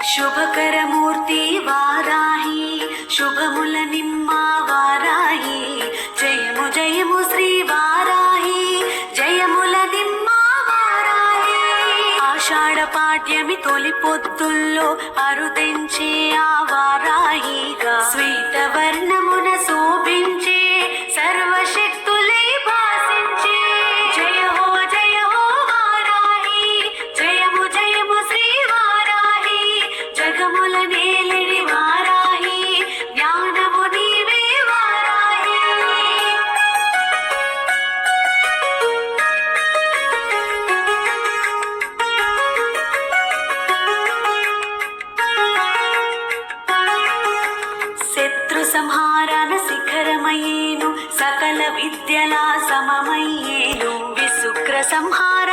శుభకరమూర్తి వారాహి శుభముల నిమ్మ వారాహి జయము జయము శ్రీ వారాహి జయముల నిమ్మ వారాహి ఆషాఢ పాడ్యమి తొలి పొత్తుల్లో అరుదెంచే ఆ వారాహిగా శ్వేతవర్ణమున శోభించే సర్వశక్తులై భాసించే జయ హో వారాహి జయము జయము శ్రీ వారాహి జగముల నేలిడి వారాహి జ్ఞానము నీవే వారాహి శత్రు సంహారణ శిఖరమయ్యేను సకల విద్యలా సమమయ్యేను విశుక్ర సంహార